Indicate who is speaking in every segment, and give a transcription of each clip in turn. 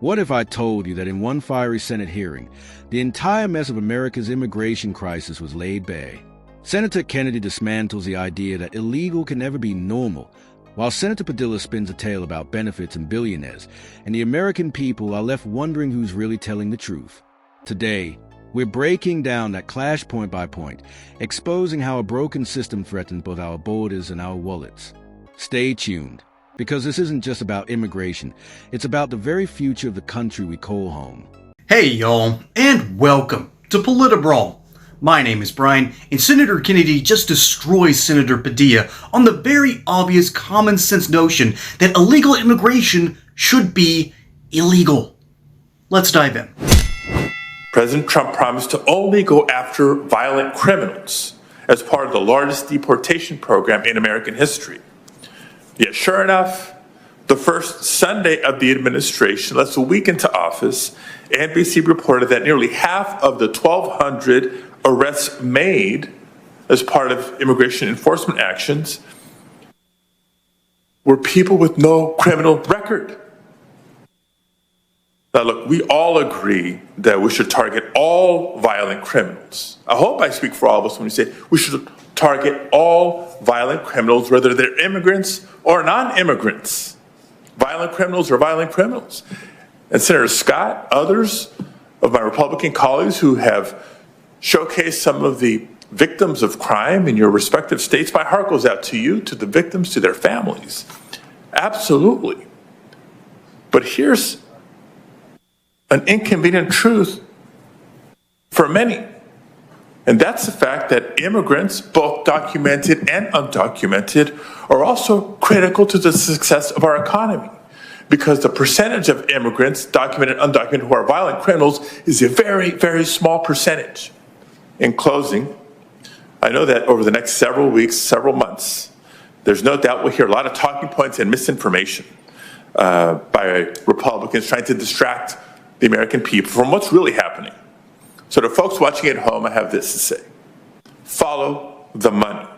Speaker 1: What if I told you that in one fiery Senate hearing, the entire mess of America's immigration crisis was laid bare? Senator Kennedy dismantles the idea that illegal can never be normal, while Senator Padilla spins a tale about benefits and billionaires, and the American people are left wondering who's really telling the truth. Today, we're breaking down that clash point by point, exposing how a broken system threatens both our borders and our wallets. Stay tuned, because this isn't just about immigration, it's about the very future of the country we call home.
Speaker 2: Hey y'all, and welcome to PolitiBrawl. My name is Brian, and Senator Kennedy just destroys Senator Padilla on the very obvious common sense notion that illegal immigration should be illegal. Let's dive in.
Speaker 3: President Trump promised to only go after violent criminals as part of the largest deportation program in American history. Yet sure enough, the first Sunday of the administration, less than a week into office, NBC reported that nearly half of the 1,200 arrests made as part of immigration enforcement actions were people with no criminal record. Now look, we all agree that we should target all violent criminals. I hope I speak for all of us when we say we should target all violent criminals, whether they're immigrants or non-immigrants. Violent criminals are violent criminals. And Senator Scott, others of my Republican colleagues who have showcased some of the victims of crime in your respective states, my heart goes out to you, to the victims, to their families. Absolutely. But here's an inconvenient truth for many. And that's the fact that immigrants, both documented and undocumented, are also critical to the success of our economy. Because the percentage of immigrants, documented and undocumented, who are violent criminals is a very, very small percentage. In closing, I know that over the next several weeks, several months, there's no doubt we'll hear a lot of talking points and misinformation by Republicans trying to distract the American people from what's really happening. So to folks watching at home, I have this to say. Follow the money.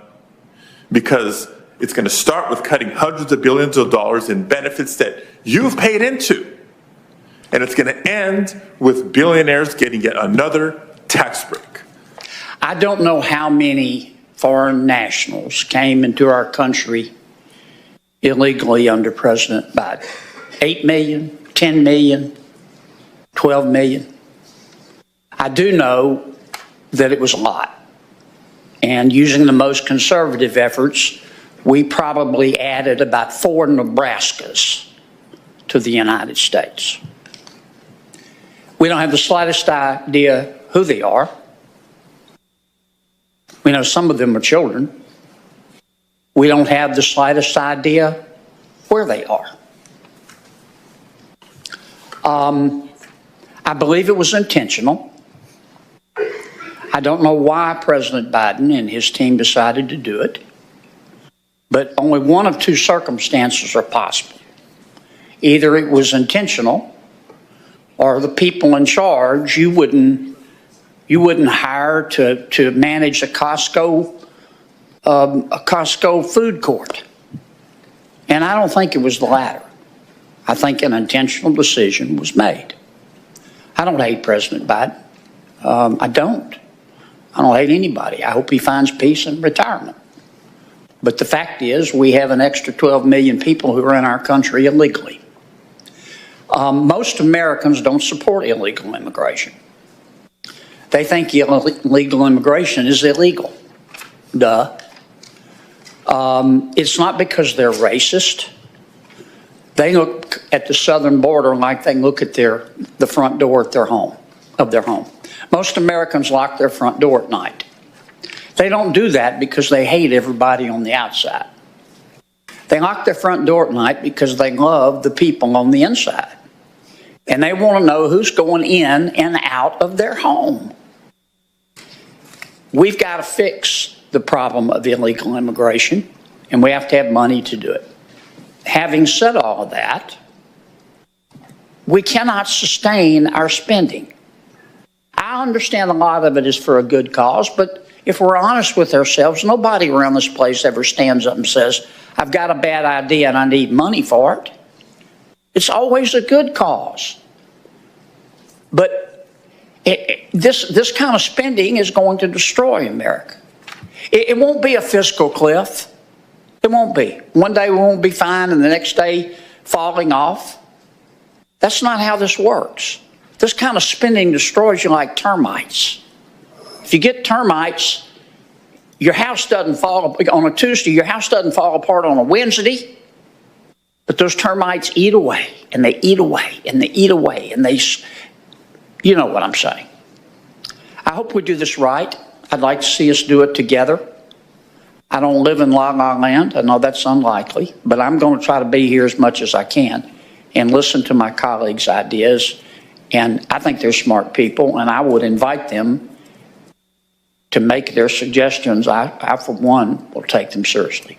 Speaker 3: Because it's going to start with cutting hundreds of billions of dollars in benefits that you've paid into. And it's going to end with billionaires getting yet another tax break.
Speaker 4: I don't know how many foreign nationals came into our country illegally under President Biden. 8 million, 10 million, 12 million. I do know that it was a lot. And using the most conservative efforts, we probably added about 4 Nebraskas to the United States. We don't have the slightest idea who they are. We know some of them are children. We don't have the slightest idea where they are. I believe it was intentional. I don't know why President Biden and his team decided to do it, but only one of two circumstances are possible. Either it was intentional, or the people in charge you wouldn't hire to manage a Costco food court. And I don't think it was the latter. I think an intentional decision was made. I don't hate President Biden. I don't hate anybody. I hope he finds peace in retirement. But the fact is, we have an extra 12 million people who are in our country illegally. Most Americans don't support illegal immigration. They think illegal immigration is illegal. Duh. It's not because they're racist. They look at the southern border like they look at the front door at their home. Most Americans lock their front door at night. They don't do that because they hate everybody on the outside. They lock their front door at night because they love the people on the inside. And they want to know who's going in and out of their home. We've got to fix the problem of illegal immigration, and we have to have money to do it. Having said all of that, we cannot sustain our spending. I understand a lot of it is for a good cause, but if we're honest with ourselves, nobody around this place ever stands up and says, I've got a bad idea and I need money for it. It's always a good cause. But this kind of spending is going to destroy America. It won't be a fiscal cliff. It won't be. One day we won't be fine and the next day falling off. That's not how this works. This kind of spending destroys you like termites. If you get termites, your house doesn't fall on a Tuesday, your house doesn't fall apart on a Wednesday, but those termites eat away and they eat away and they eat away and you know what I'm saying. I hope we do this right. I'd like to see us do it together. I don't live in La La Land. I know that's unlikely, but I'm going to try to be here as much as I can and listen to my colleagues' ideas. And I think they're smart people, and I would invite them to make their suggestions. I for one, will take them seriously.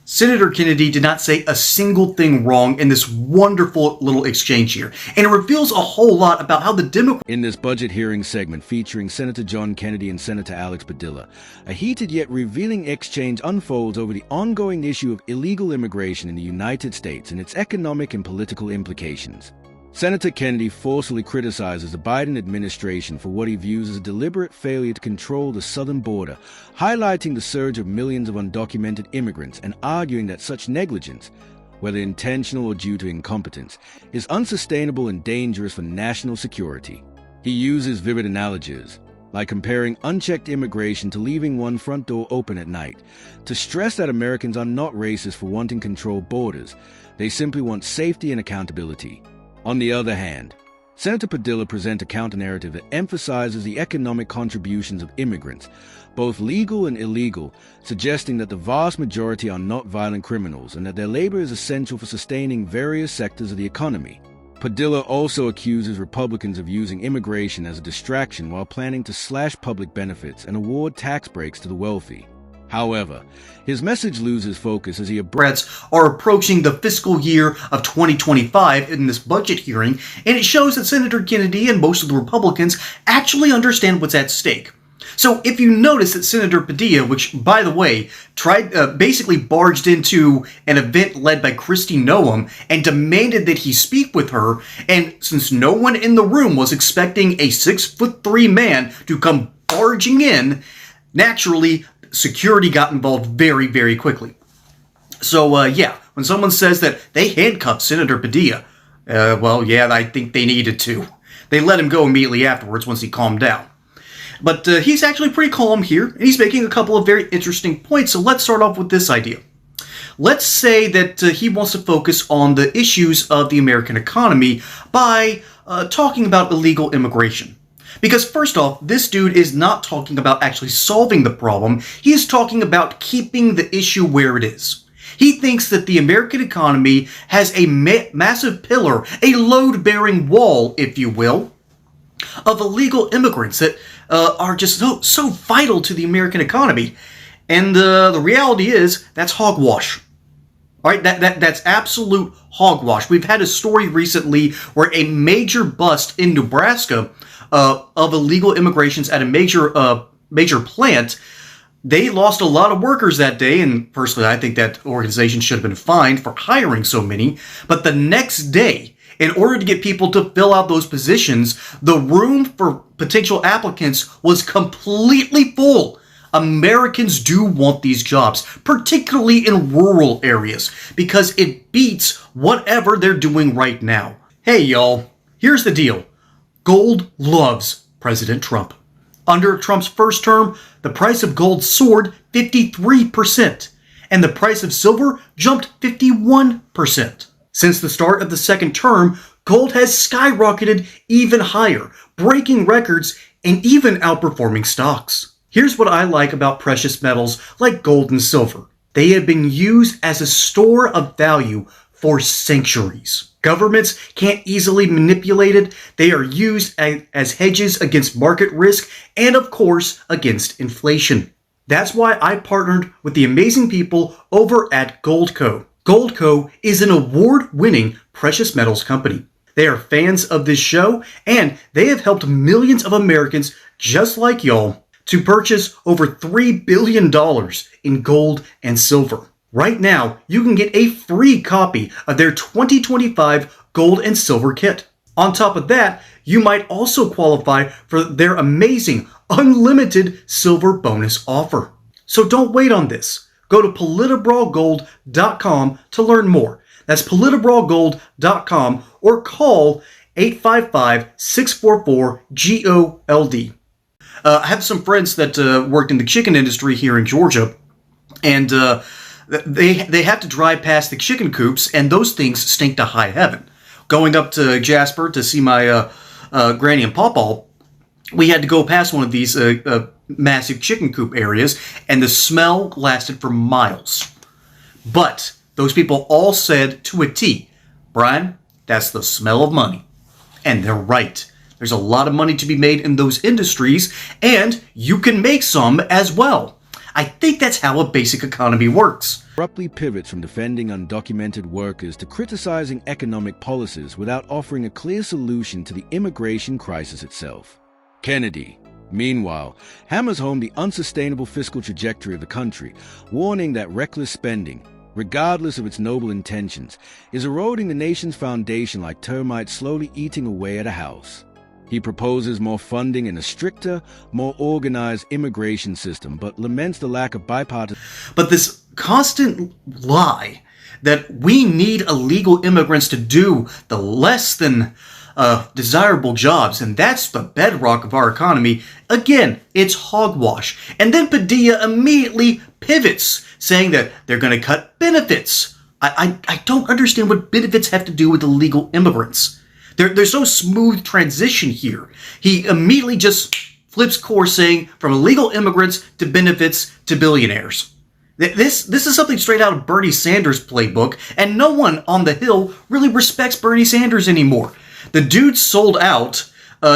Speaker 2: Senator Kennedy did not say a single thing wrong in this wonderful little exchange here, and it reveals a whole lot about how the Democrats...
Speaker 1: In this budget hearing segment featuring Senator John Kennedy and Senator Alex Padilla, a heated yet revealing exchange unfolds over the ongoing issue of illegal immigration in the United States and its economic and political implications. Senator Kennedy forcefully criticizes the Biden administration for what he views as a deliberate failure to control the southern border, highlighting the surge of millions of undocumented immigrants and arguing that such negligence, whether intentional or due to incompetence, is unsustainable and dangerous for national security. He uses vivid analogies, like comparing unchecked immigration to leaving one front door open at night, to stress that Americans are not racist for wanting controlled borders. They simply want safety and accountability. On the other hand, Senator Padilla presents a counter-narrative that emphasizes the economic contributions of immigrants, both legal and illegal, suggesting that the vast majority are not violent criminals and that their labor is essential for sustaining various sectors of the economy. Padilla also accuses Republicans of using immigration as a distraction while planning to slash public benefits and award tax breaks to the wealthy. However, his message loses focus as he
Speaker 2: Democrats are approaching the fiscal year of 2025 in this budget hearing, and it shows that Senator Kennedy and most of the Republicans actually understand what's at stake. So if you notice that Senator Padilla, which, by the way, basically barged into an event led by Kristi Noem and demanded that he speak with her, and since no one in the room was expecting a 6'3" man to come barging in, naturally, security got involved very, very quickly. So, yeah, when someone says that they handcuffed Senator Padilla, well, yeah, I think they needed to. They let him go immediately afterwards once he calmed down. But he's actually pretty calm here, and he's making a couple of very interesting points, so let's start off with this idea. Let's say that he wants to focus on the issues of the American economy by talking about illegal immigration. Because first off, this dude is not talking about actually solving the problem, he is talking about keeping the issue where it is. He thinks that the American economy has a massive pillar, a load-bearing wall, if you will, of illegal immigrants that are just so vital to the American economy. And the reality is, that's hogwash. All right, that's absolute hogwash. We've had a story recently where a major bust in Nebraska of illegal immigrations at a major plant, they lost a lot of workers that day, and personally I think that organization should have been fined for hiring so many. But the next day, in order to get people to fill out those positions, the room for potential applicants was completely full. Americans do want these jobs, particularly in rural areas, because it beats whatever they're doing right now. Hey y'all, here's the deal. Gold loves President Trump. Under Trump's first term, the price of gold soared 53%, and the price of silver jumped 51%. Since the start of the second term, gold has skyrocketed even higher, breaking records and even outperforming stocks. Here's what I like about precious metals like gold and silver. They have been used as a store of value for centuries. Governments can't easily manipulate it. They are used as hedges against market risk and, of course, against inflation. That's why I partnered with the amazing people over at Goldco. Goldco is an award-winning precious metals company. They are fans of this show, and they have helped millions of Americans just like y'all to purchase over $3 billion in gold and silver. Right now, you can get a free copy of their 2025 gold and silver kit. On top of that, you might also qualify for their amazing unlimited silver bonus offer. So don't wait on this. Go to PolitiBrawlGold.com to learn more. That's PolitiBrawlGold.com or call 855-644-GOLD. I have some friends that worked in the chicken industry here in Georgia, and they have to drive past the chicken coops, and those things stink to high heaven. Going up to Jasper to see my granny and pawpaw, we had to go past one of these massive chicken coop areas, and the smell lasted for miles. But those people all said to a T, Brian, that's the smell of money. And they're right. There's a lot of money to be made in those industries, and you can make some as well. I think that's how a basic economy works.
Speaker 1: Abruptly pivots from defending undocumented workers to criticizing economic policies without offering a clear solution to the immigration crisis itself. Kennedy, meanwhile, hammers home the unsustainable fiscal trajectory of the country, warning that reckless spending, regardless of its noble intentions, is eroding the nation's foundation like termites slowly eating away at a house. He proposes more funding and a stricter, more organized immigration system, but laments the lack of bipartisan...
Speaker 2: But this constant lie that we need illegal immigrants to do the less than desirable jobs, and that's the bedrock of our economy, again, it's hogwash. And then Padilla immediately pivots, saying that they're going to cut benefits. I don't understand what benefits have to do with illegal immigrants. There's no smooth transition here. He immediately just flips course, saying from illegal immigrants to benefits to billionaires. This is something straight out of Bernie Sanders' playbook, and no one on the Hill really respects Bernie Sanders anymore. The dude sold out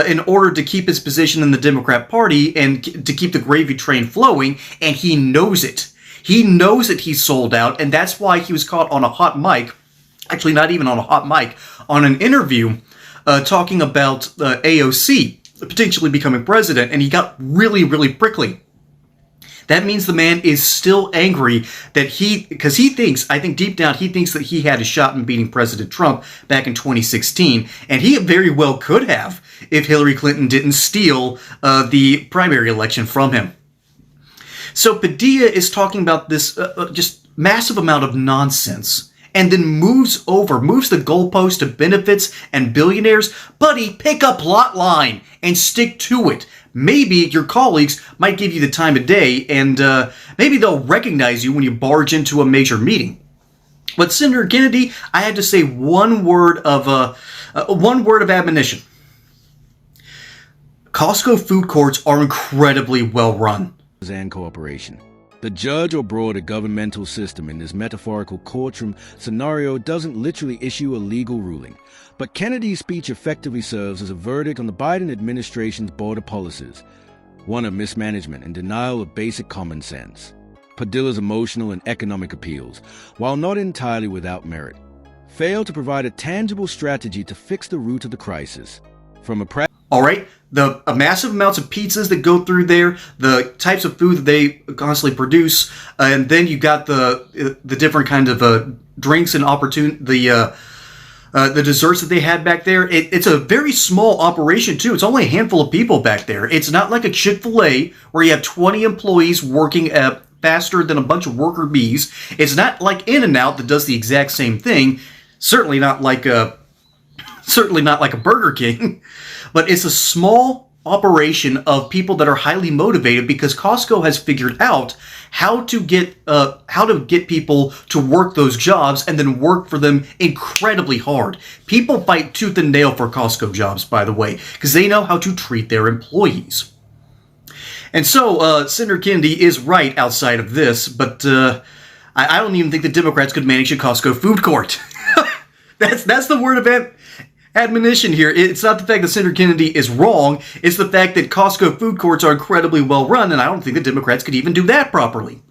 Speaker 2: in order to keep his position in the Democrat Party and to keep the gravy train flowing, and he knows it. He knows that he sold out, and that's why he was caught on a hot mic, actually not even on a hot mic, on an interview talking about AOC potentially becoming president, and he got really, really prickly. That means the man is still angry that because he thinks, I think deep down, he thinks that he had a shot in beating President Trump back in 2016, and he very well could have if Hillary Clinton didn't steal the primary election from him. So Padilla is talking about this just massive amount of nonsense, and then moves the goalpost to benefits and billionaires. Buddy, pick a plot line and stick to it. Maybe your colleagues might give you the time of day, and maybe they'll recognize you when you barge into a major meeting. But Senator Kennedy, I had to say one word of admonition. Costco food courts are incredibly well run.
Speaker 1: And cooperation. The judge or broader governmental system in this metaphorical courtroom scenario doesn't literally issue a legal ruling, but Kennedy's speech effectively serves as a verdict on the Biden administration's border policies, one of mismanagement and denial of basic common sense. Padilla's emotional and economic appeals, while not entirely without merit, fail to provide a tangible strategy to fix the root of the crisis. From a
Speaker 2: all right, the massive amounts of pizzas that go through there, the types of food that they constantly produce, and then you got the different kind of drinks and the desserts that they had back there. It's a very small operation too. It's only a handful of people back there. It's not like a Chick-fil-A where you have 20 employees working faster than a bunch of worker bees. It's not like In-N-Out that does the exact same thing. Certainly not like a Burger King. But it's a small operation of people that are highly motivated because Costco has figured out how to get people to work those jobs and then work for them incredibly hard. People bite tooth and nail for Costco jobs, by the way, because they know how to treat their employees. And so Senator Kennedy is right outside of this, but I don't even think the Democrats could manage a Costco food court. That's the word of admonition here. It's not the fact that Senator Kennedy is wrong. It's the fact that Costco food courts are incredibly well run, and I don't think the Democrats could even do that properly.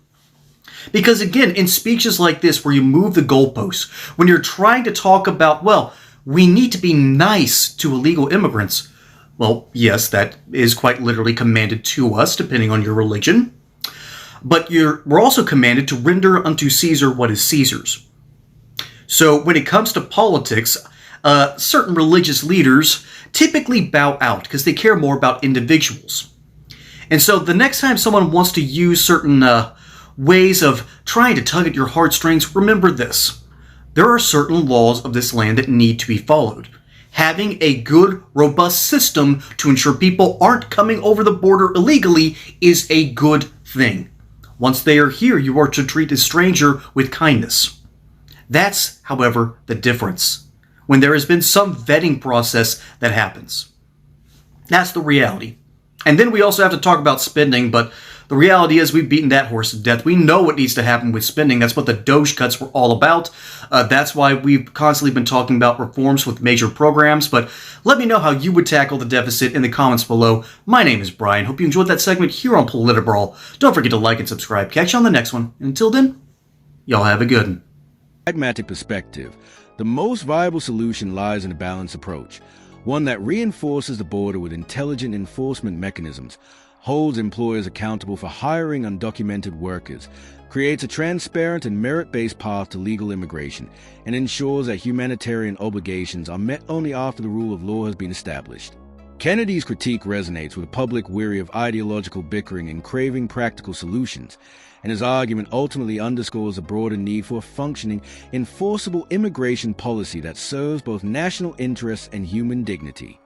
Speaker 2: Because again, in speeches like this where you move the goalposts, when you're trying to talk about, well, we need to be nice to illegal immigrants. Well, yes, that is quite literally commanded to us, depending on your religion. But we're also commanded to render unto Caesar what is Caesar's. So when it comes to politics, certain religious leaders typically bow out because they care more about individuals. And so the next time someone wants to use certain ways of trying to tug at your heartstrings, remember this. There are certain laws of this land that need to be followed. Having a good, robust system to ensure people aren't coming over the border illegally is a good thing. Once they are here, you are to treat a stranger with kindness. That's, however, the difference. When there has been some vetting process that happens. That's the reality. And then we also have to talk about spending, but the reality is we've beaten that horse to death. We know what needs to happen with spending. That's what the Doge cuts were all about. That's why we've constantly been talking about reforms with major programs. But let me know how you would tackle the deficit in the comments below. My name is Brian. Hope you enjoyed that segment here on Politibrawl. Don't forget to like and subscribe. Catch you on the next one. And until then, y'all have a good one.
Speaker 1: Pragmatic perspective, the most viable solution lies in a balanced approach, one that reinforces the border with intelligent enforcement mechanisms, holds employers accountable for hiring undocumented workers, creates a transparent and merit-based path to legal immigration, and ensures that humanitarian obligations are met only after the rule of law has been established. Kennedy's critique resonates with a public weary of ideological bickering and craving practical solutions, and his argument ultimately underscores a broader need for a functioning, enforceable immigration policy that serves both national interests and human dignity.